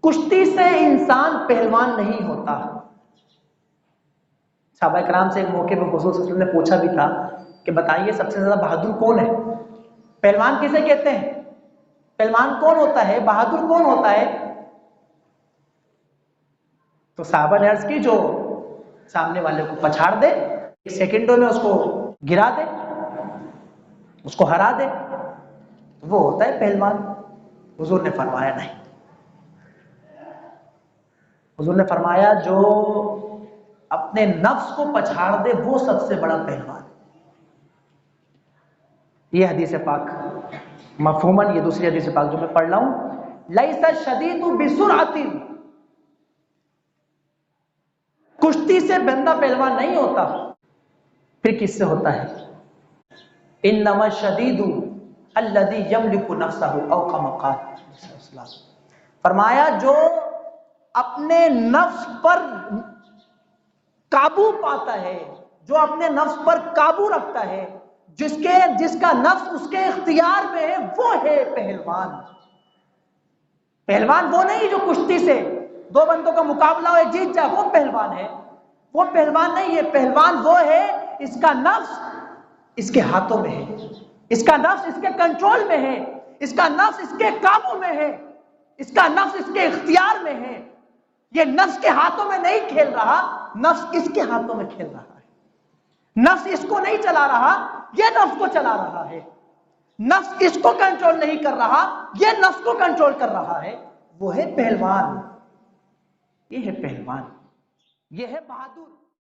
کشتی سے انسان پہلوان نہیں ہوتا. صحابہ کرام سے ایک موقع پہ حضور صلی اللہ علیہ وسلم نے پوچھا بھی تھا کہ بتائیے سب سے زیادہ بہادر کون ہے؟ پہلوان کسے کہتے ہیں؟ پہلوان کون ہوتا ہے؟ بہادر کون ہوتا ہے؟ تو صحابہ نے عرض کی جو سامنے والے کو پچھاڑ دے، ایک سیکنڈوں میں اس کو گرا دے، اس کو ہرا دے، وہ ہوتا ہے پہلوان. حضور نے فرمایا نہیں. حضور نے فرمایا جو اپنے نفس کو پچھاڑ دے وہ سب سے بڑا پہلوان. یہ حدیث پاک مفہوماً، یہ دوسری حدیث پاک جو میں پڑھ رہا ہوں، لیس الشدید بسرعۃ، کشتی سے بندہ پہلوان نہیں ہوتا. پھر کس سے ہوتا ہے؟ انما الشدید الذی یملک نفسہ او کما قال. فرمایا جو اپنے نفس پر قابو پاتا ہے، جو اپنے نفس پر قابو رکھتا ہے، جس کا نفس اس کے اختیار میں ہے، وہ ہے پہلوان. پہلوان وہ نہیں جو کشتی سے دو بندوں کا مقابلہ ہو جیت جائے، وہ پہلوان ہے. وہ پہلوان نہیں ہے. پہلوان وہ ہے اس کا نفس اس کے ہاتھوں میں ہے، اس کا نفس اس کے کنٹرول میں ہے، اس کا نفس اس کے قابو میں ہے، اس کا نفس اس کے اختیار میں ہے. یہ نفس کے ہاتھوں میں نہیں کھیل رہا، نفس اس کے ہاتھوں میں کھیل رہا ہے. نفس اس کو نہیں چلا رہا، یہ نفس کو چلا رہا ہے. نفس اس کو کنٹرول نہیں کر رہا، یہ نفس کو کنٹرول کر رہا ہے. وہ ہے پہلوان. یہ ہے پہلوان، یہ ہے بہادر.